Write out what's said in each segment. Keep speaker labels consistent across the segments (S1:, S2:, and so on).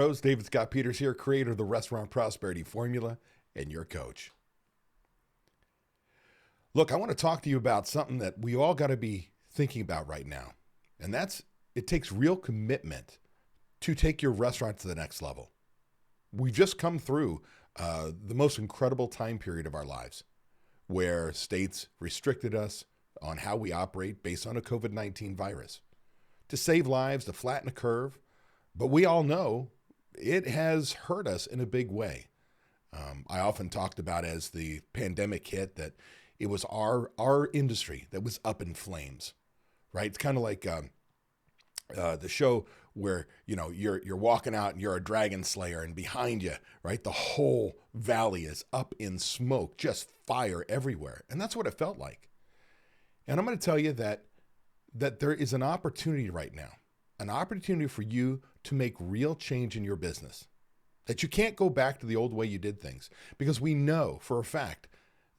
S1: David Scott Peters here, creator of the Restaurant Prosperity Formula and your coach. Look, I want to talk to you about something that we all got to be thinking about right now. And that's it takes real commitment to take your restaurant to the next level. We've just come through the most incredible time period of our lives where states restricted us on how we operate based on a COVID-19 virus to save lives, to flatten a curve. But we all know it has hurt us in a big way. I often talked about as the pandemic hit that it was our industry that was up in flames, right? It's kind of like the show where you're walking out and you're a dragon slayer, and behind you, right, the whole valley is up in smoke, just fire everywhere, and that's what it felt like. And I'm going to tell you that there is an opportunity right now, an opportunity for you to make real change in your business. That you can't go back to the old way you did things, because we know for a fact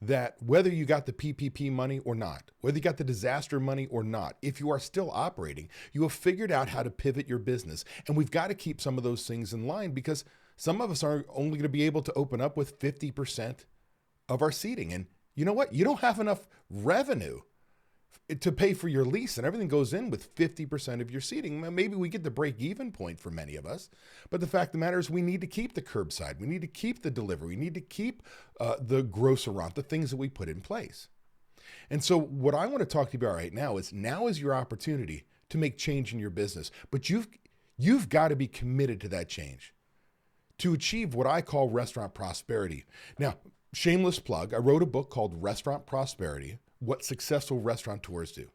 S1: that whether you got the PPP money or not, whether you got the disaster money or not, if you are still operating, you have figured out how to pivot your business. And we've got to keep some of those things in line, because some of us are only going to be able to open up with 50% of our seating. And you know what? You don't have enough revenue to pay for your lease, and everything goes in with 50% of your seating. Maybe we get the break-even point for many of us, but the fact of the matter is we need to keep the curbside. We need to keep the delivery. We need to keep the grocerant, the things that we put in place. And so what I want to talk to you about right now is your opportunity to make change in your business, but you've got to be committed to that change to achieve what I call restaurant prosperity. Now, shameless plug, I wrote a book called Restaurant Prosperity: What Successful Restaurateurs Do. It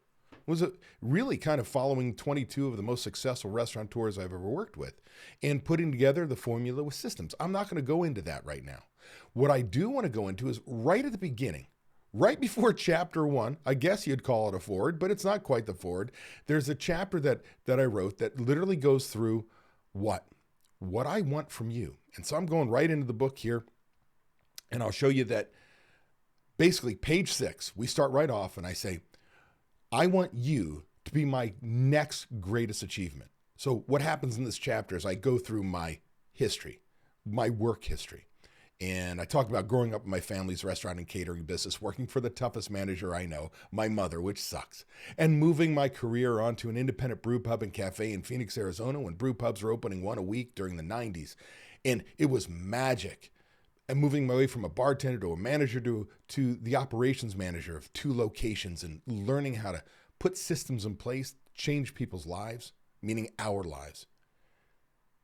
S1: was really kind of following 22 of the most successful restaurateurs I've ever worked with and putting together the formula with systems. I'm not going to go into that right now. What I do want to go into is right at the beginning, right before chapter 1. I guess you'd call it a forward, but it's not quite the forward. There's a chapter that I wrote that literally goes through what I want from you. And so I'm going right into the book here, and I'll show you that. Basically, page 6, we start right off and I say, I want you to be my next greatest achievement. So what happens in this chapter is I go through my history, my work history. And I talk about growing up in my family's restaurant and catering business, working for the toughest manager I know, my mother, which sucks, and moving my career onto an independent brew pub and cafe in Phoenix, Arizona, when brew pubs were opening one a week during the 90s. And it was magic. And moving my way from a bartender to a manager to the operations manager of 2 locations, and learning how to put systems in place, change people's lives, meaning our lives.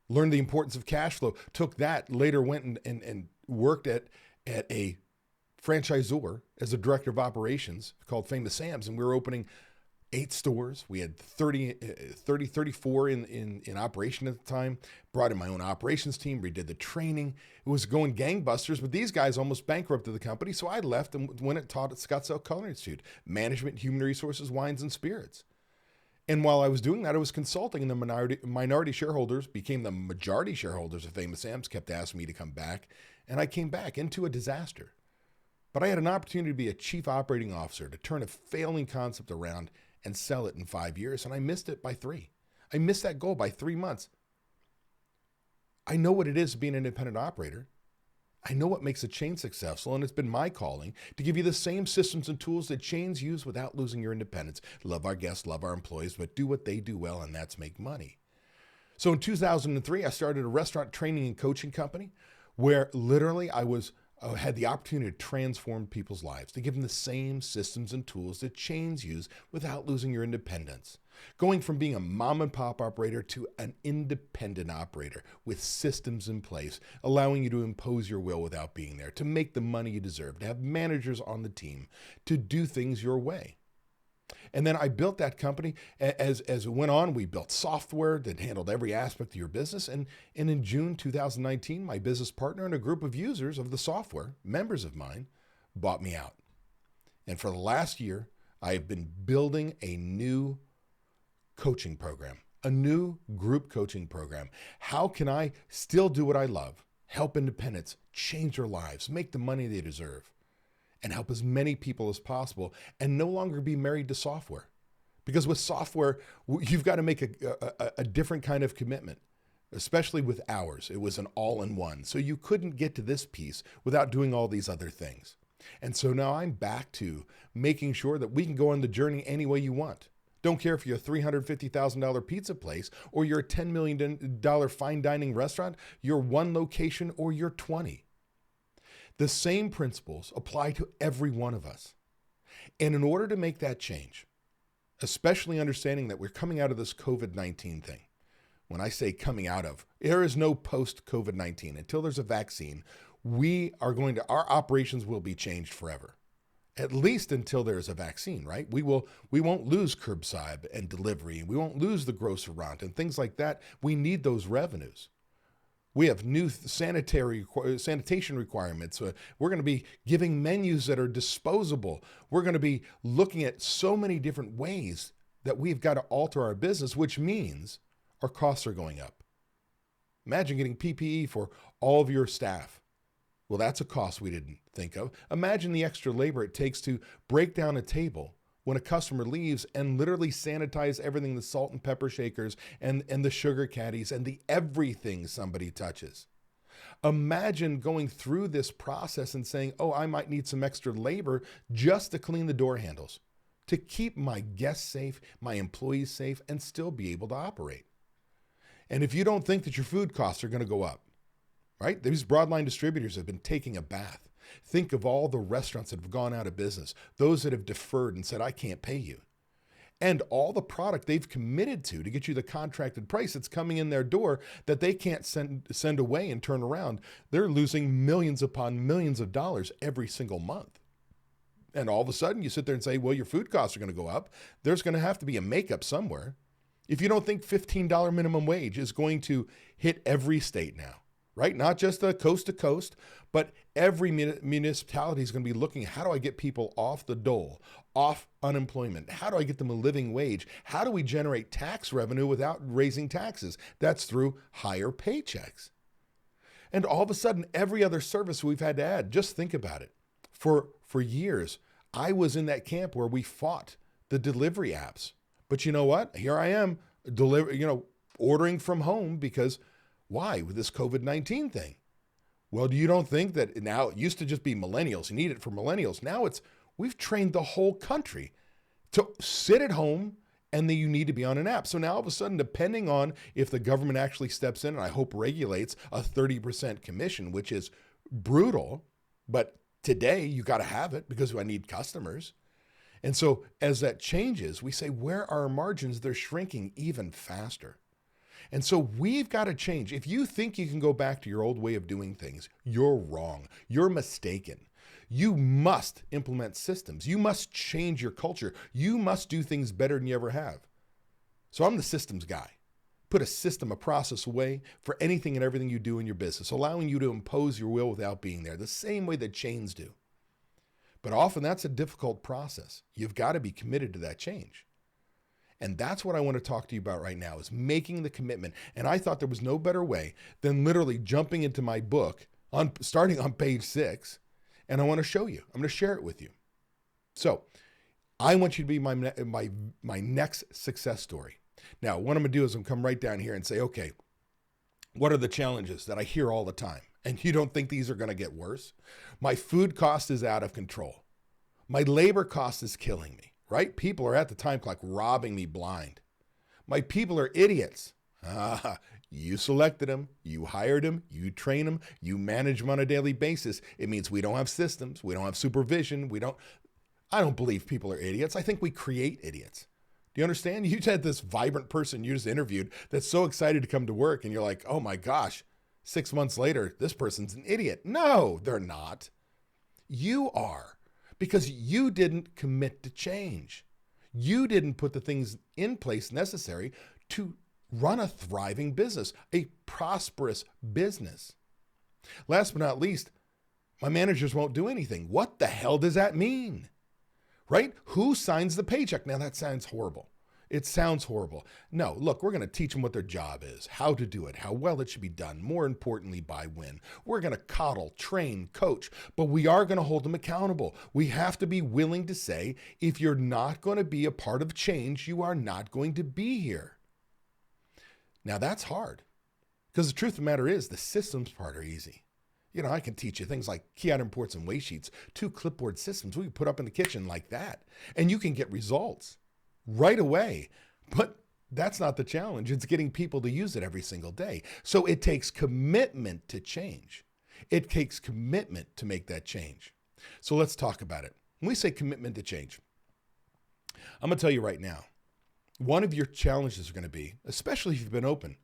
S1: Learned the importance of cash flow. Took that, later went and worked at a franchisor as a director of operations called Famous Sam's, and we were opening 8 stores. We had 34 in operation at the time. Brought in my own operations team, redid the training. It was going gangbusters, but these guys almost bankrupted the company. So I left and went and taught at Scottsdale Culinary Institute, management, human resources, wines, and spirits. And while I was doing that, I was consulting, and the minority shareholders became the majority shareholders of Famous Sam's, kept asking me to come back. And I came back into a disaster. But I had an opportunity to be a chief operating officer, to turn a failing concept around and sell it in 5 years. And I missed it by 3. I missed that goal by 3 months. I know what it is to be an independent operator. I know what makes a chain successful, and it's been my calling to give you the same systems and tools that chains use without losing your independence. Love our guests, love our employees, but do what they do well, and that's make money. So in 2003, I started a restaurant training and coaching company where literally I had the opportunity to transform people's lives, to give them the same systems and tools that chains use without losing your independence. Going from being a mom and pop operator to an independent operator with systems in place, allowing you to impose your will without being there, to make the money you deserve, to have managers on the team, to do things your way. And then I built that company. As it went on, we built software that handled every aspect of your business. And in June 2019, my business partner and a group of users of the software, members of mine, bought me out. And for the last year, I have been building a new coaching program, a new group coaching program. How can I still do what I love, help independents change their lives, make the money they deserve, and help as many people as possible, and no longer be married to software? Because with software, you've got to make a different kind of commitment. especially with ours. It was an all-in-one. So you couldn't get to this piece without doing all these other things. And so now I'm back to making sure that we can go on the journey any way you want. Don't care if you're a $350,000 pizza place or you're a $10 million fine dining restaurant, you're one location or you're 20. The same principles apply to every one of us. And in order to make that change, especially understanding that we're coming out of this COVID-19 thing, when I say coming out of, there is no post-COVID-19. Until there's a vaccine, our operations will be changed forever. At least until there's a vaccine, right? We won't lose curbside and delivery. We won't lose the grocerant and things like that. We need those revenues. We have new sanitation requirements. We're going to be giving menus that are disposable. We're going to be looking at so many different ways that we've got to alter our business, which means our costs are going up. Imagine getting PPE for all of your staff. Well, that's a cost we didn't think of. Imagine the extra labor it takes to break down a table when a customer leaves and literally sanitize everything, the salt and pepper shakers and the sugar caddies and the everything somebody touches. Imagine going through this process and saying, oh, I might need some extra labor just to clean the door handles, to keep my guests safe, my employees safe, and still be able to operate. And if you don't think that your food costs are going to go up, right? These broadline distributors have been taking a bath. Think of all the restaurants that have gone out of business, those that have deferred and said, I can't pay you. And all the product they've committed to get you the contracted price that's coming in their door that they can't send away and turn around. They're losing millions upon millions of dollars every single month. And all of a sudden you sit there and say, well, your food costs are going to go up. There's going to have to be a makeup somewhere. If you don't think $15 minimum wage is going to hit every state now, right? Not just the coast to coast, but every municipality is going to be looking, how do I get people off the dole, off unemployment? How do I get them a living wage? How do we generate tax revenue without raising taxes? That's through higher paychecks. And all of a sudden, every other service we've had to add, just think about it. For years, I was in that camp where we fought the delivery apps. But you know what? Here I am, ordering from home because why? With this COVID-19 thing. Well, you don't think that now it used to just be millennials, you need it for millennials. Now we've trained the whole country to sit at home and then you need to be on an app. So now all of a sudden, depending on if the government actually steps in and I hope regulates a 30% commission, which is brutal, but today you got to have it because I need customers. And so as that changes, we say, where are our margins? They're shrinking even faster. And so we've got to change. If you think you can go back to your old way of doing things, you're wrong. You're mistaken. You must implement systems. You must change your culture. You must do things better than you ever have. So I'm the systems guy. Put a system, a process away for anything and everything you do in your business, allowing you to impose your will without being there, the same way that chains do. But often that's a difficult process. You've got to be committed to that change. And that's what I want to talk to you about right now is making the commitment. And I thought there was no better way than literally jumping into my book, starting on page 6, and I want to show you. I'm going to share it with you. So I want you to be my next success story. Now, what I'm going to do is I'm going to come right down here and say, okay, what are the challenges that I hear all the time? And you don't think these are going to get worse? My food cost is out of control. My labor cost is killing me, right? People are at the time clock robbing me blind. My people are idiots. You selected them, you hired them, you train them, you manage them on a daily basis. It means we don't have systems, we don't have supervision, I don't believe people are idiots. I think we create idiots. Do you understand? You had this vibrant person you just interviewed that's so excited to come to work and you're like, oh my gosh, 6 months later, this person's an idiot. No, they're not. You are, because you didn't commit to change. You didn't put the things in place necessary to run a thriving business, a prosperous business. Last but not least, my managers won't do anything. What the hell does that mean? Right? Who signs the paycheck? Now that sounds horrible. It sounds horrible. No, look, we're going to teach them what their job is, how to do it, how well it should be done, more importantly, by when. We're going to coddle, train, coach, but we are going to hold them accountable. We have to be willing to say, if you're not going to be a part of change, you are not going to be here. Now that's hard Because the truth of the matter is the systems part are easy. I can teach you things like key item reports and waste sheets, 2 clipboard systems we can put up in the kitchen like that. And you can get results right away. But that's not the challenge. It's getting people to use it every single day. So it takes commitment to change. It takes commitment to make that change. So let's talk about it. When we say commitment to change, I'm going to tell you right now, one of your challenges are going to be, especially if you've been open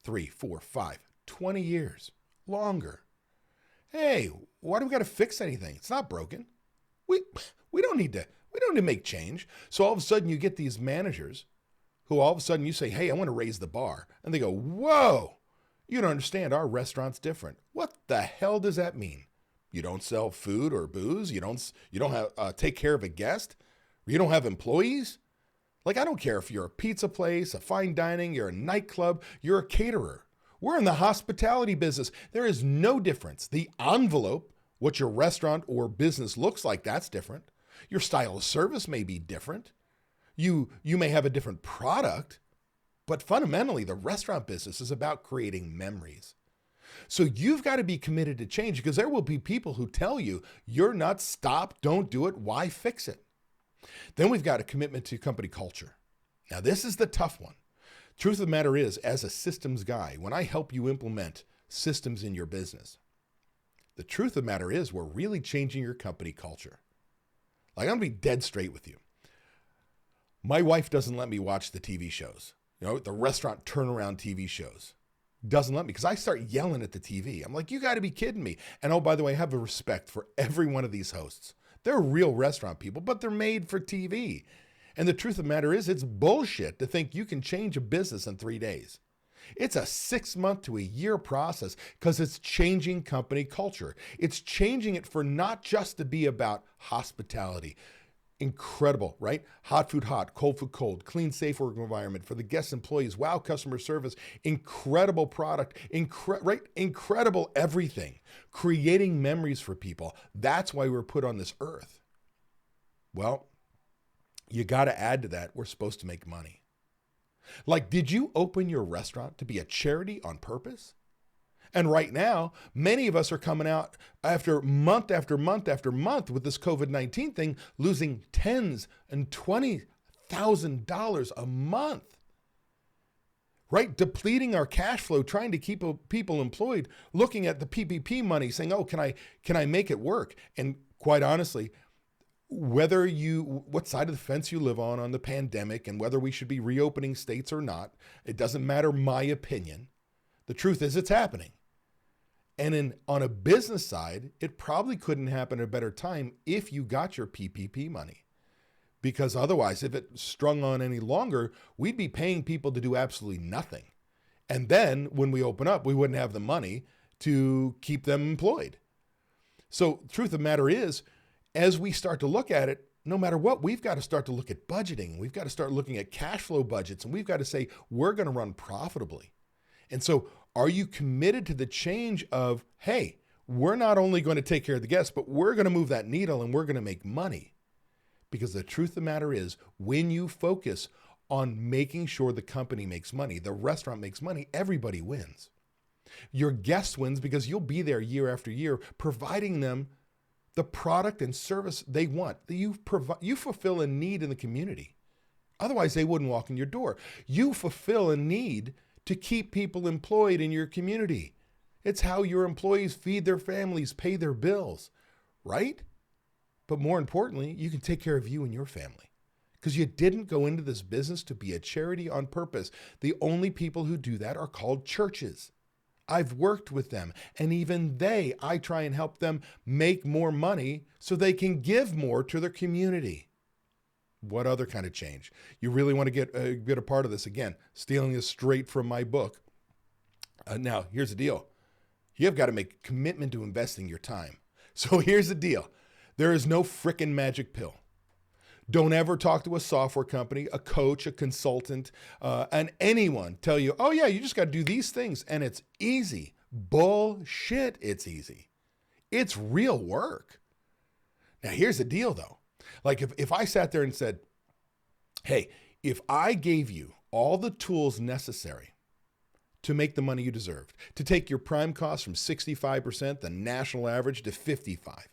S1: 3, 4, 5, 20 years, longer. Hey, why do we got to fix anything? It's not broken. We don't need to make change. So all of a sudden you get these managers who all of a sudden you say, hey, I want to raise the bar. And they go, whoa, you don't understand. Our restaurant's different. What the hell does that mean? You don't sell food or booze. You don't have take care of a guest. You don't have employees. Like, I don't care if you're a pizza place, a fine dining, you're a nightclub, you're a caterer. We're in the hospitality business. There is no difference. The envelope, what your restaurant or business looks like, that's different. Your style of service may be different. You may have a different product, but fundamentally, the restaurant business is about creating memories. So you've got to be committed to change, because there will be people who tell you, you're nuts, stop, don't do it, why fix it? Then we've got a commitment to company culture. Now, this is the tough one. Truth of the matter is, as a systems guy, when I help you implement systems in your business, the truth of the matter is we're really changing your company culture. Like, I'm going to be dead straight with you. My wife doesn't let me watch the TV shows, the restaurant turnaround TV shows. Doesn't let me, because I start yelling at the TV. I'm like, you got to be kidding me. And oh, by the way, I have a respect for every one of these hosts. They're real restaurant people, but they're made for TV. And the truth of the matter is, it's bullshit to think you can change a business in 3 days. It's a 6-month to a year process, because it's changing company culture. It's changing it for not just to be about hospitality. Incredible, right? Hot food hot, cold food cold, clean, safe work environment for the guests, employees, wow customer service, incredible product, incredible everything. Creating memories for people. That's why we're put on this earth. Well, you got to add to that, we're supposed to make money. Like, did you open your restaurant to be a charity on purpose? And right now, many of us are coming out after month after month after month with this COVID-19 thing, losing tens and $20,000 a month, right? Depleting our cash flow, trying to keep people employed, looking at the PPP money, saying, oh, can I make it work? And quite honestly, what side of the fence you live on the pandemic and whether we should be reopening states or not, it doesn't matter my opinion. The truth is, it's happening. And on a business side, it probably couldn't happen at a better time if you got your PPP money. Because otherwise, if it strung on any longer, we'd be paying people to do absolutely nothing. And then when we open up, we wouldn't have the money to keep them employed. So truth of the matter is, as we start to look at it, no matter what, we've got to start to look at budgeting. We've got to start looking at cash flow budgets, and we've got to say, we're going to run profitably. And so are you committed to the change of, hey, we're not only going to take care of the guests, but we're going to move that needle and we're going to make money? Because the truth of the matter is, when you focus on making sure the company makes money, the restaurant makes money, everybody wins. Your guest wins because you'll be there year after year, providing them the product and service they want. You fulfill a need in the community. Otherwise, they wouldn't walk in your door. You fulfill a need to keep people employed in your community. It's how your employees feed their families, pay their bills, right? But more importantly, you can take care of you and your family, because you didn't go into this business to be a charity on purpose. The only people who do that are called churches. I've worked with them, and even I try and help them make more money so they can give more to their community. What other kind of change? You really want to get a part of this? Again, stealing this straight from my book. Now, here's the deal. You've got to make a commitment to investing your time. So here's the deal. There is no frickin' magic pill. Don't ever talk to a software company, a coach, a consultant, and anyone tell you, oh yeah, you just got to do these things and it's easy. Bullshit, it's easy. It's real work. Now, here's the deal though. Like if I sat there and said, hey, if I gave you all the tools necessary to make the money you deserved, to take your prime cost from 65%, the national average, to 55.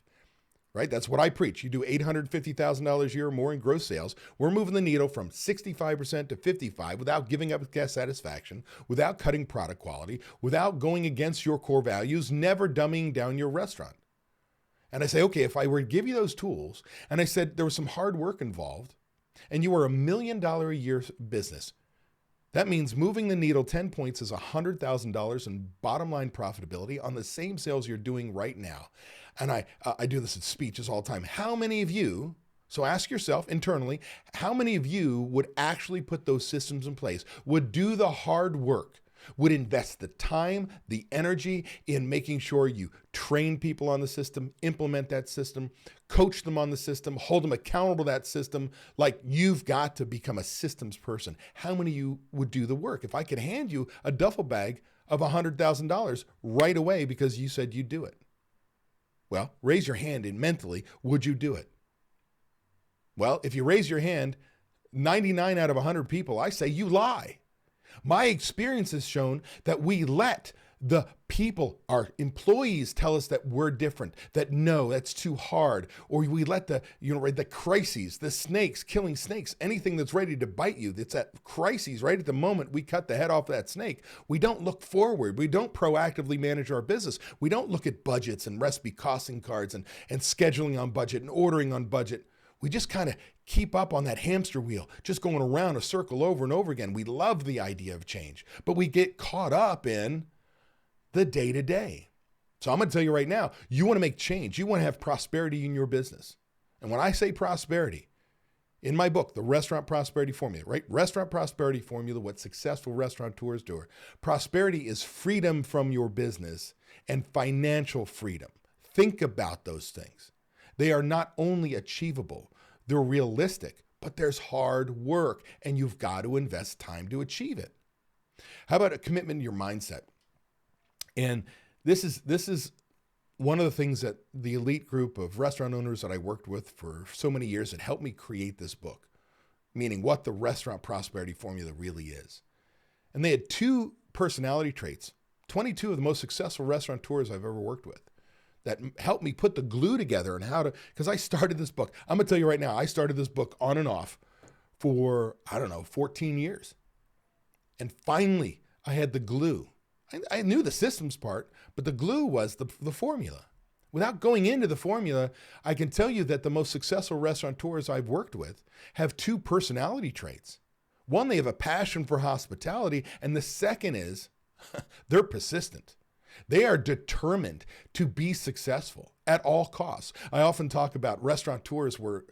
S1: Right? That's what I preach. You do $850,000 a year or more in gross sales. We're moving the needle from 65% to 55 without giving up guest satisfaction, without cutting product quality, without going against your core values, never dumbing down your restaurant. And I say, okay, if I were to give you those tools, and I said there was some hard work involved, and you were $1 million a year business, that means moving the needle 10 points is $100,000 in bottom line profitability on the same sales you're doing right now. And I do this in speeches all the time. How many of you, so ask yourself internally, how many of you would actually put those systems in place, would do the hard work, would invest the time, the energy in making sure you train people on the system, implement that system, coach them on the system, hold them accountable to that system, like you've got to become a systems person. How many of you would do the work? If I could hand you a duffel bag of $100,000 right away because you said you'd do it. Well, raise your hand and mentally, would you do it? Well, if you raise your hand, 99 out of 100 people, I say you lie. My experience has shown that we let the people, our employees, tell us that we're different, that no, that's too hard. Or we let the crises, the snakes, killing snakes, anything that's ready to bite you, that's at crises right at the moment we cut the head off that snake. We don't look forward. We don't proactively manage our business. We don't look at budgets and recipe costing cards and scheduling on budget and ordering on budget. We just kind of keep up on that hamster wheel, just going around a circle over and over again. We love the idea of change, but we get caught up in the day-to-day. So I'm going to tell you right now, you want to make change. You want to have prosperity in your business. And when I say prosperity, in my book, The Restaurant Prosperity Formula, right? Restaurant Prosperity Formula, what successful restaurateurs do. Prosperity is freedom from your business and financial freedom. Think about those things. They are not only achievable, they're realistic, but there's hard work and you've got to invest time to achieve it. How about a commitment to your mindset? And this is one of the things that the elite group of restaurant owners that I worked with for so many years that helped me create this book, meaning what the restaurant prosperity formula really is. And they had two personality traits, 22 of the most successful restaurateurs I've ever worked with, that helped me put the glue together and how to, because I started this book. I'm going to tell you right now, I started this book on and off for, 14 years. And finally, I had the glue. I knew the systems part, but the glue was the formula. Without going into the formula, I can tell you that the most successful restaurateurs I've worked with have two personality traits. One, they have a passion for hospitality, and the second is they're persistent. They are determined to be successful at all costs. I often talk about restaurateurs who are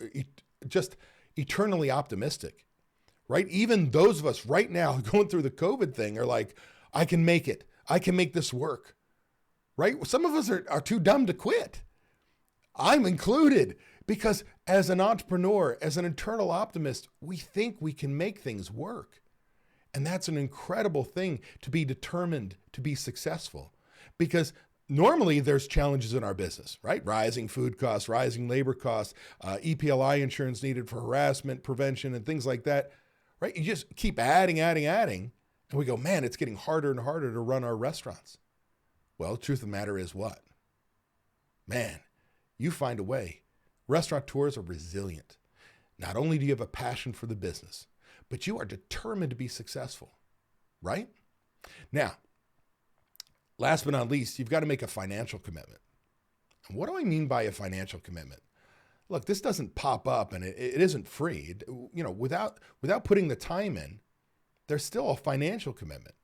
S1: just eternally optimistic, right? Even those of us right now going through the COVID thing are like, I can make it. I can make this work, right? Some of us are too dumb to quit. I'm included because as an entrepreneur, as an internal optimist, we think we can make things work. And that's an incredible thing, to be determined to be successful. Because normally there's challenges in our business, right? Rising food costs, rising labor costs, EPLI insurance needed for harassment prevention and things like that, right? You just keep adding. And we go, man, it's getting harder and harder to run our restaurants. Well, the truth of the matter is what? Man, you find a way. Restaurateurs are resilient. Not only do you have a passion for the business, but you are determined to be successful, right? Now, last but not least, you've got to make a financial commitment. And what do I mean by a financial commitment? Look, this doesn't pop up and it isn't free. Without putting the time in, there's still a financial commitment.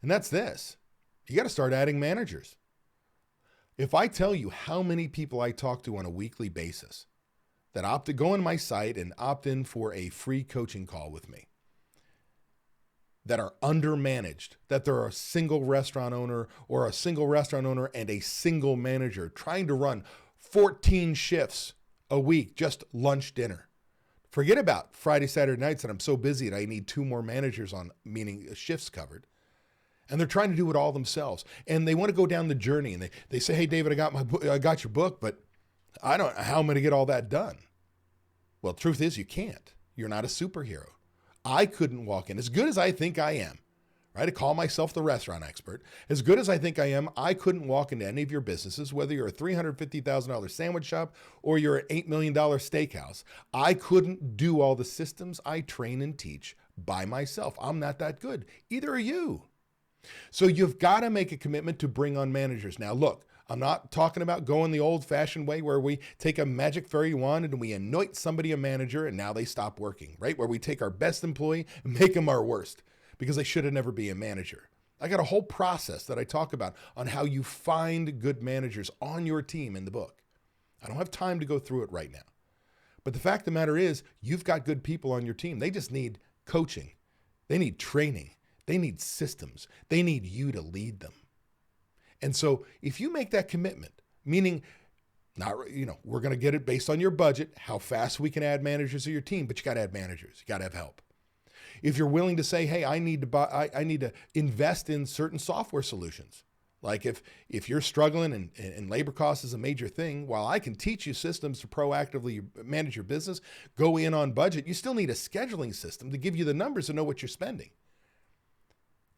S1: And that's this. You got to start adding managers. If I tell you how many people I talk to on a weekly basis that opt to go on my site and opt in for a free coaching call with me, that are undermanaged, that they're a single restaurant owner or a single restaurant owner and a single manager trying to run 14 shifts a week, just lunch, dinner. Forget about Friday, Saturday nights that I'm so busy that I need 2 more managers on, meaning shifts covered. And they're trying to do it all themselves. And they want to go down the journey. And they say, hey, David, I got your book, but I don't know how I'm going to get all that done. Well, the truth is you can't. You're not a superhero. I couldn't walk in, as good as I think I am, right? I call myself the restaurant expert. As good as I think I am, I couldn't walk into any of your businesses, whether you're a $350,000 sandwich shop or you're an $8 million steakhouse. I couldn't do all the systems I train and teach by myself. I'm not that good. Either are you. So you've got to make a commitment to bring on managers. Now, look, I'm not talking about going the old-fashioned way where we take a magic fairy wand and we anoint somebody a manager and now they stop working, right? Where we take our best employee and make them our worst because they should have never been a manager. I got a whole process that I talk about on how you find good managers on your team in the book. I don't have time to go through it right now. But the fact of the matter is, you've got good people on your team. They just need coaching. They need training. They need systems. They need you to lead them. And so if you make that commitment, meaning we're going to get it based on your budget, how fast we can add managers to your team, but you got to add managers. You got to have help. If you're willing to say, hey, I need to invest in certain software solutions. Like if you're struggling and labor cost is a major thing, while I can teach you systems to proactively manage your business, go in on budget, you still need a scheduling system to give you the numbers to know what you're spending.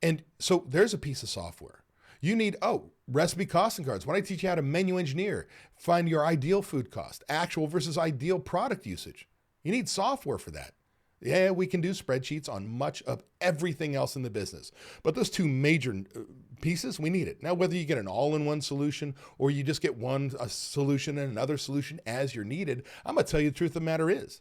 S1: And so there's a piece of software. You need, recipe costing cards. When I teach you how to menu engineer, find your ideal food cost, actual versus ideal product usage. You need software for that. Yeah, we can do spreadsheets on much of everything else in the business. But those two major pieces, we need it. Now, whether you get an all-in-one solution or you just get a solution and another solution as you're needed, I'm going to tell you the truth of the matter is,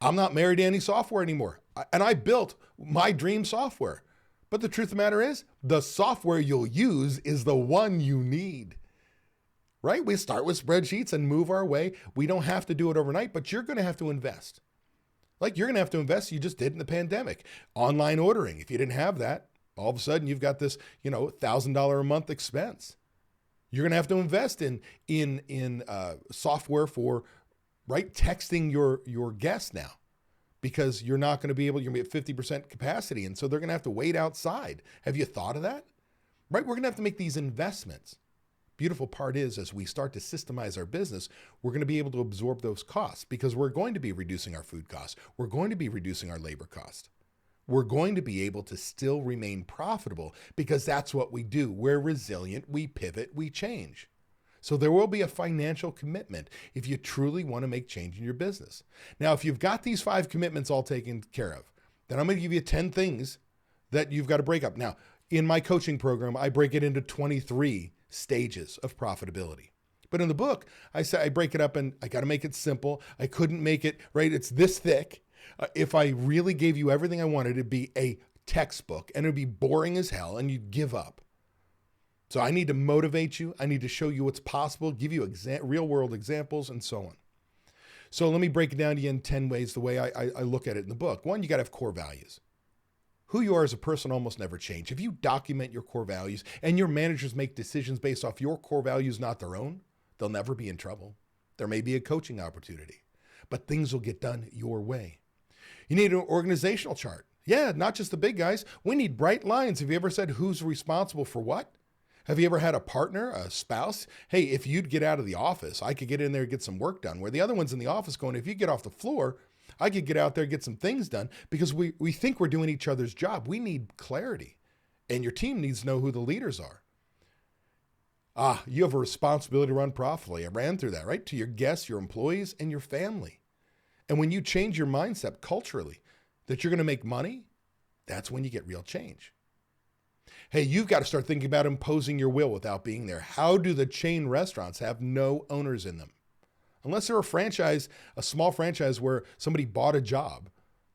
S1: I'm not married to any software anymore. And I built my dream software. But the truth of the matter is, the software you'll use is the one you need, right? We start with spreadsheets and move our way. We don't have to do it overnight, but you're going to have to invest. Like you're going to have to invest, you just did in the pandemic. Online ordering, if you didn't have that, all of a sudden you've got this, $1,000 a month expense. You're going to have to invest in software for, right, texting your guests now. Because you're not going to be able, you're going to be at 50% capacity. And so they're going to have to wait outside. Have you thought of that? Right? We're going to have to make these investments. Beautiful part is, as we start to systemize our business, we're going to be able to absorb those costs because we're going to be reducing our food costs. We're going to be reducing our labor cost. We're going to be able to still remain profitable because that's what we do. We're resilient. We pivot. We change. So there will be a financial commitment if you truly want to make change in your business. Now, if you've got these 5 commitments all taken care of, then I'm going to give you 10 things that you've got to break up. Now, in my coaching program, I break it into 23 stages of profitability. But in the book, I say I break it up and I got to make it simple. I couldn't make it, right? It's this thick. If I really gave you everything I wanted, it'd be a textbook and it'd be boring as hell and you'd give up. So I need to motivate you. I need to show you what's possible, give you real world examples and so on. So let me break it down to you in 10 ways, the way I look at it in the book. 1, you got to have core values. Who you are as a person almost never change. If you document your core values and your managers make decisions based off your core values, not their own, they'll never be in trouble. There may be a coaching opportunity, but things will get done your way. You need an organizational chart. Yeah, not just the big guys. We need bright lines. Have you ever said who's responsible for what? Have you ever had a partner, a spouse? Hey, if you'd get out of the office, I could get in there and get some work done. Where the other one's in the office going, if you get off the floor, I could get out there and get some things done because we think we're doing each other's job. We need clarity. And your team needs to know who the leaders are. You have a responsibility to run profitably. I ran through that, right? To your guests, your employees, and your family. And when you change your mindset culturally that you're going to make money, that's when you get real change. Hey, you've got to start thinking about imposing your will without being there. How do the chain restaurants have no owners in them? Unless they're a small franchise where somebody bought a job.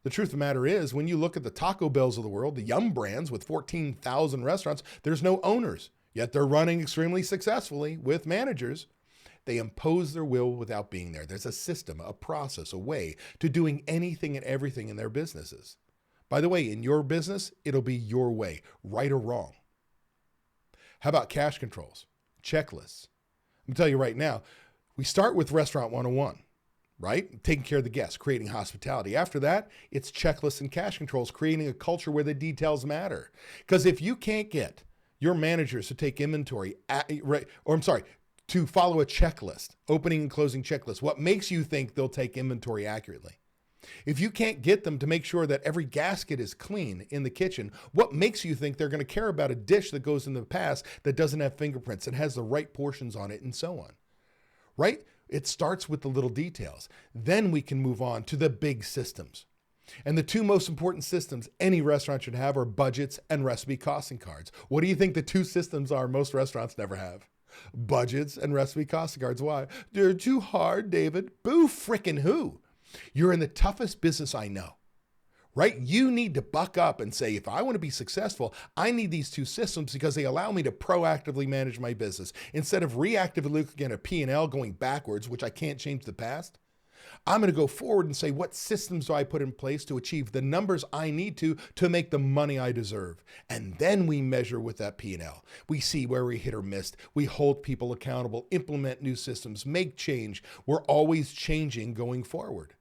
S1: The truth of the matter is, when you look at the Taco Bells of the world, the Yum brands with 14,000 restaurants, there's no owners, yet they're running extremely successfully with managers. They impose their will without being there. There's a system, a process, a way to doing anything and everything in their businesses. By the way, in your business, it'll be your way, right or wrong. How about cash controls, checklists? I'm tell you right now, we start with Restaurant 101, right? Taking care of the guests, creating hospitality. After that, it's checklists and cash controls, creating a culture where the details matter. Because if you can't get your managers to take inventory, to follow a checklist, opening and closing checklist, what makes you think they'll take inventory accurately? If you can't get them to make sure that every gasket is clean in the kitchen, what makes you think they're going to care about a dish that goes in the past that doesn't have fingerprints and has the right portions on it and so on? Right? It starts with the little details. Then we can move on to the big systems. And the two most important systems any restaurant should have are budgets and recipe costing cards. What do you think the two systems are most restaurants never have? Budgets and recipe costing cards. Why? They're too hard, David. Boo frickin' who? You're in the toughest business I know, right? You need to buck up and say, if I want to be successful, I need these two systems because they allow me to proactively manage my business. Instead of reactively looking at a P&L going backwards, which I can't change the past, I'm going to go forward and say, what systems do I put in place to achieve the numbers I need to make the money I deserve? And then we measure with that P&L. We see where we hit or missed. We hold people accountable, implement new systems, make change. We're always changing going forward.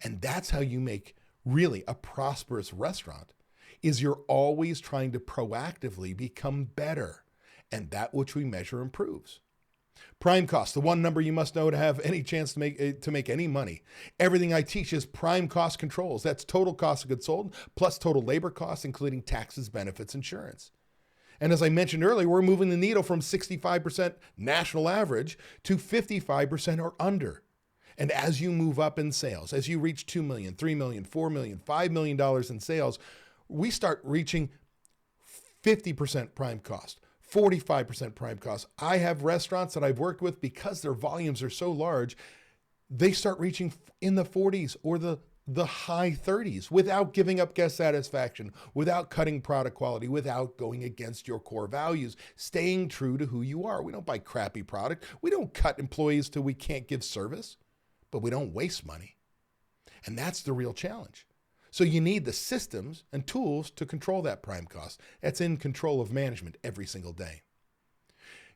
S1: And that's how you make really a prosperous restaurant, is you're always trying to proactively become better. And that which we measure improves. Prime cost, the one number you must know to have any chance to make any money. Everything I teach is prime cost controls. That's total cost of goods sold plus total labor costs, including taxes, benefits, insurance. And as I mentioned earlier, we're moving the needle from 65% national average to 55% or under. And as you move up in sales, as you reach $2 million, $3 million, $4 million, $5 million in sales, we start reaching 50% prime cost, 45% prime cost. I have restaurants that I've worked with because their volumes are so large, they start reaching in the 40s or the high 30s without giving up guest satisfaction, without cutting product quality, without going against your core values, staying true to who you are. We don't buy crappy product. We don't cut employees till we can't give service. But we don't waste money. And that's the real challenge. So you need the systems and tools to control that prime cost. That's in control of management every single day.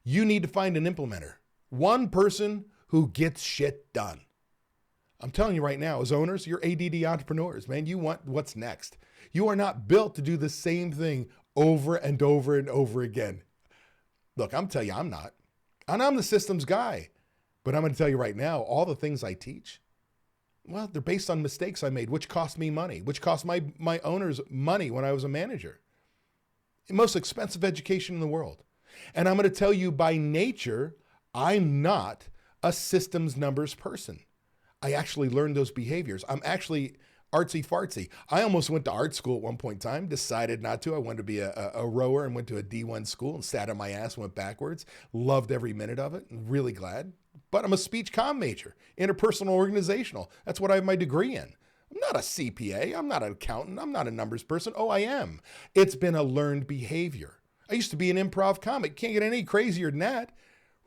S1: You need to find an implementer, one person who gets shit done. I'm telling you right now, as owners, you're ADD entrepreneurs, man. You want what's next. You are not built to do the same thing over and over and over again. Look, I'm telling you, I'm not. And I'm the systems guy. But I'm going to tell you right now, all the things I teach, well, they're based on mistakes I made, which cost me money, which cost my owners money when I was a manager. The most expensive education in the world. And I'm going to tell you, by nature, I'm not a systems numbers person. I actually learned those behaviors. I'm actually artsy fartsy. I almost went to art school at one point in time, decided not to. I wanted to be a rower and went to a D1 school and sat on my ass, went backwards. Loved every minute of it. Really glad. But I'm a speech comm major, interpersonal organizational. That's what I have my degree in. I'm not a CPA. I'm not an accountant. I'm not a numbers person. Oh, I am. It's been a learned behavior. I used to be an improv comic. Can't get any crazier than that,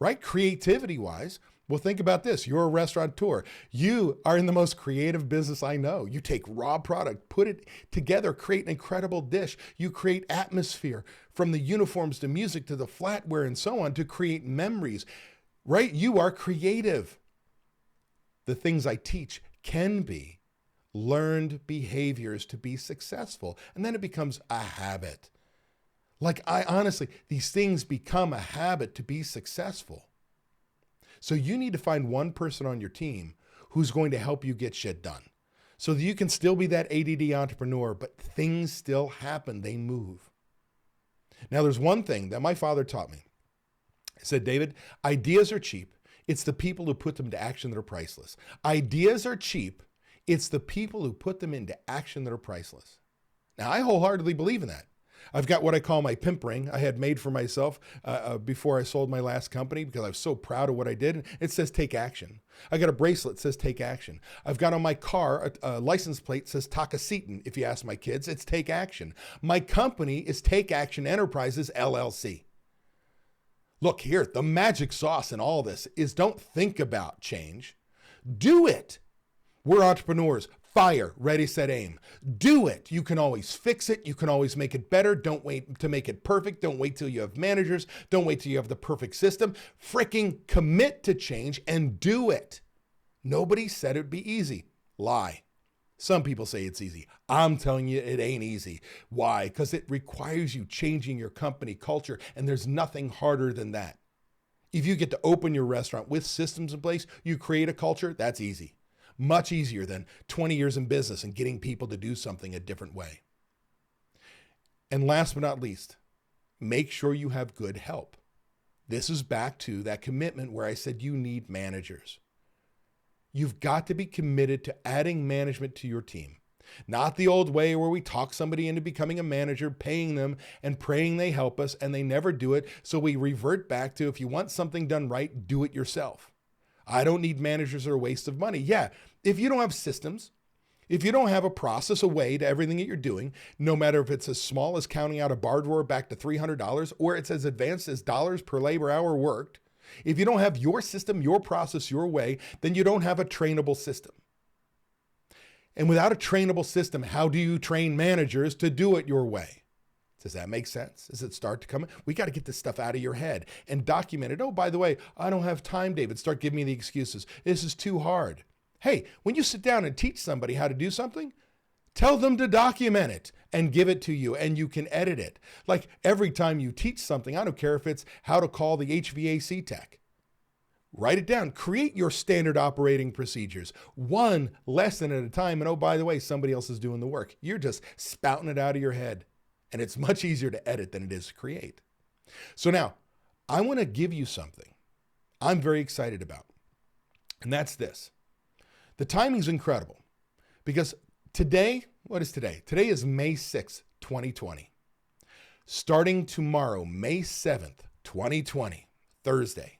S1: right? Creativity wise. Well, think about this. You're a restaurateur. You are in the most creative business I know. You take raw product, put it together, create an incredible dish. You create atmosphere, from the uniforms to music to the flatware and so on, to create memories, right? You are creative. The things I teach can be learned behaviors to be successful. And then it becomes a habit. Like, I honestly, these things become a habit to be successful. So you need to find one person on your team who's going to help you get shit done so that you can still be that ADD entrepreneur, but things still happen. They move. Now, there's one thing that my father taught me. He said, David, ideas are cheap. It's the people who put them into action that are priceless. Ideas are cheap. It's the people who put them into action that are priceless. Now, I wholeheartedly believe in that. I've got what I call my pimp ring I had made for myself before I sold my last company because I was so proud of what I did. It says take action. I got a bracelet that says take action. I've got on my car a license plate that says Takasitan. If you ask my kids, it's take action. My company is Take Action Enterprises, LLC. Look here, the magic sauce in all this is don't think about change. Do it. We're entrepreneurs. Fire, ready, set, aim. Do it. You can always fix it. You can always make it better. Don't wait to make it perfect. Don't wait till you have managers. Don't wait till you have the perfect system. Freaking commit to change and do it. Nobody said it'd be easy. Lie. Some people say it's easy. I'm telling you, it ain't easy. Why? Because it requires you changing your company culture, and there's nothing harder than that. If you get to open your restaurant with systems in place, you create a culture, that's easy. Much easier than 20 years in business and getting people to do something a different way. And last but not least, make sure you have good help. This is back to that commitment where I said you need managers. You've got to be committed to adding management to your team. Not the old way where we talk somebody into becoming a manager, paying them and praying they help us, and they never do it. So we revert back to, if you want something done right, do it yourself. I don't need managers that are a waste of money. Yeah, if you don't have systems, if you don't have a process, a way to everything that you're doing, no matter if it's as small as counting out a bar drawer back to $300 or it's as advanced as dollars per labor hour worked, if you don't have your system, your process, your way, then you don't have a trainable system. And without a trainable system, how do you train managers to do it your way? Does that make sense? Does it start to come in? We got to get this stuff out of your head and document it. Oh, by the way, I don't have time, David. Start giving me the excuses. This is too hard. Hey, when you sit down and teach somebody how to do something, tell them to document it and give it to you, and you can edit it. Like every time you teach something, I don't care if it's how to call the HVAC tech. Write it down. Create your standard operating procedures, one lesson at a time. And oh, by the way, somebody else is doing the work. You're just spouting it out of your head. And it's much easier to edit than it is to create. So now, I want to give you something I'm very excited about. And that's this. The timing's incredible because today, what is today? Today is May 6th, 2020. Starting tomorrow, May 7th, 2020, Thursday,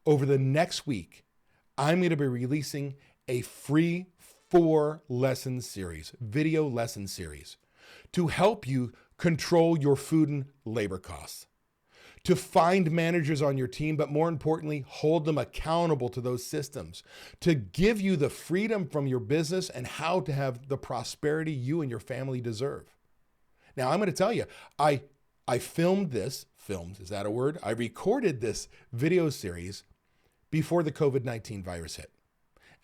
S1: over the next week, I'm going to be releasing a free 4-lesson series, video lesson series, to help you control your food and labor costs, to find managers on your team, but more importantly, hold them accountable to those systems, to give you the freedom from your business and how to have the prosperity you and your family deserve. Now, I'm going to tell you, I filmed, is that a word? I recorded this video series before the COVID-19 virus hit,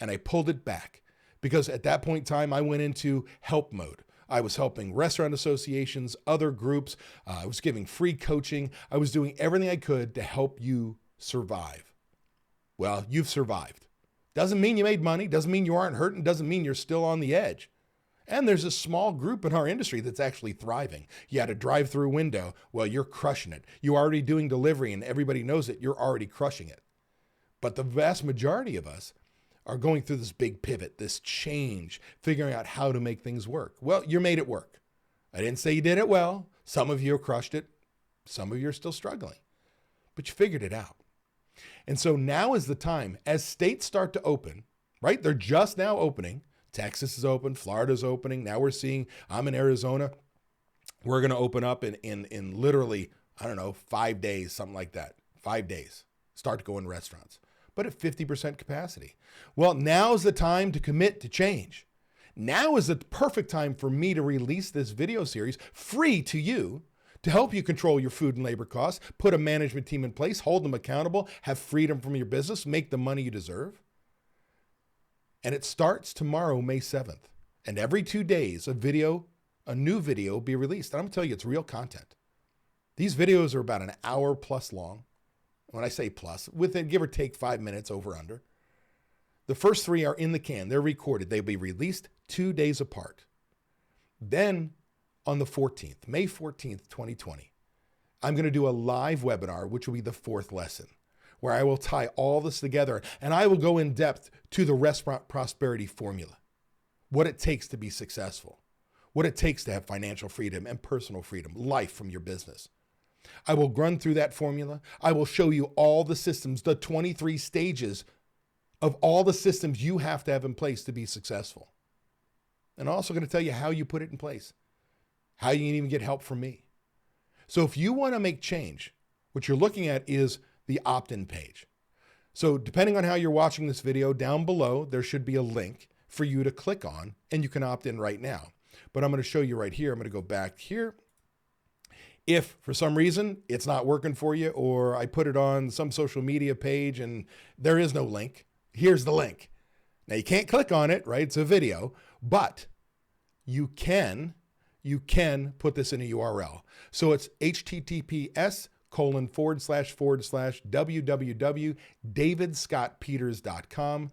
S1: and I pulled it back because at that point in time, I went into help mode. I was helping restaurant associations, other groups. I was giving free coaching. I was doing everything I could to help you survive. Well, you've survived. Doesn't mean you made money. Doesn't mean you aren't hurting. Doesn't mean you're still on the edge. And there's a small group in our industry that's actually thriving. You had a drive-through window. Well, you're crushing it. You're already doing delivery and everybody knows it. You're already crushing it. But the vast majority of us are going through this big pivot, this change, figuring out how to make things work. Well, you made it work. I didn't say you did it well. Some of you crushed it. Some of you are still struggling, but you figured it out. And so now is the time as states start to open, right? They're just now opening. Texas is open. Florida's opening. Now we're seeing, I'm in Arizona. We're going to open up in literally, 5 days, something like that. 5 days. Start to go in restaurants, but at 50% capacity. Well, now's the time to commit to change. Now is the perfect time for me to release this video series free to you to help you control your food and labor costs, put a management team in place, hold them accountable, have freedom from your business, make the money you deserve. And it starts tomorrow, May 7th. And every 2 days, a new video will be released. And I'm gonna tell you, it's real content. These videos are about an hour plus long. When I say plus, within give or take 5 minutes over under. The first 3 are in the can. They're recorded. They'll be released 2 days apart. Then on the 14th, May 14th, 2020, I'm going to do a live webinar, which will be the 4th lesson, where I will tie all this together and I will go in depth to the restaurant prosperity formula, what it takes to be successful, what it takes to have financial freedom and personal freedom, life from your business. I will run through that formula. I will show you all the systems, the 23 stages of all the systems you have to have in place to be successful. And I'm also going to tell you how you put it in place, how you can even get help from me. So if you want to make change, what you're looking at is the opt-in page. So depending on how you're watching this video, down below, there should be a link for you to click on and you can opt in right now. But I'm going to show you right here. I'm going to go back here. If for some reason it's not working for you, or I put it on some social media page and there is no link, here's the link. Now you can't click on it, right? It's a video, but you can put this in a URL. So it's https://www.davidscottpeters.com/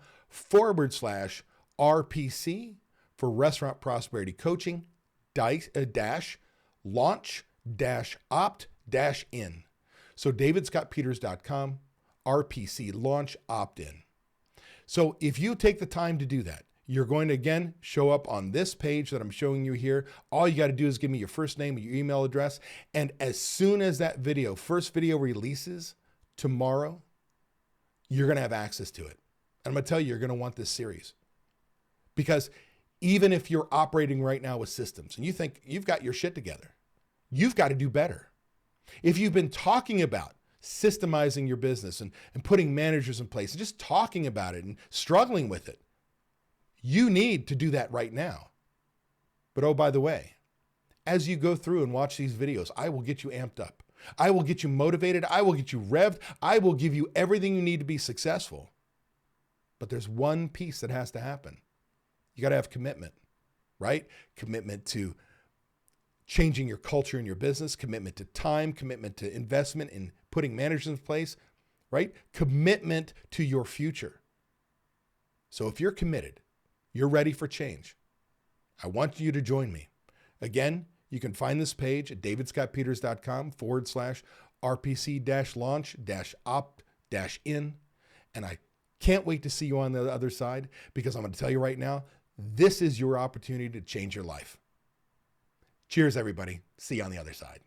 S1: RPC for Restaurant Prosperity Coaching dash launch dash opt dash in. So davidscottpeters.com, RPC, launch opt in. So if you take the time to do that, you're going to, again, show up on this page that I'm showing you here. All you got to do is give me your first name and your email address. And as soon as that first video releases tomorrow, you're going to have access to it. And I'm going to tell you, you're going to want this series. Because even if you're operating right now with systems and you think you've got your shit together, you've got to do better. If you've been talking about systemizing your business and putting managers in place and just talking about it and struggling with it, you need to do that right now. But oh, by the way, as you go through and watch these videos, I will get you amped up. I will get you motivated. I will get you revved. I will give you everything you need to be successful. But there's one piece that has to happen. You got to have commitment, right? Commitment to changing your culture in your business, commitment to time, commitment to investment in putting managers in place, right? Commitment to your future. So if you're committed, you're ready for change, I want you to join me. Again, you can find this page at davidscottpeters.com/RPC-launch-opt-in. And I can't wait to see you on the other side, because I'm going to tell you right now, this is your opportunity to change your life. Cheers, everybody. See you on the other side.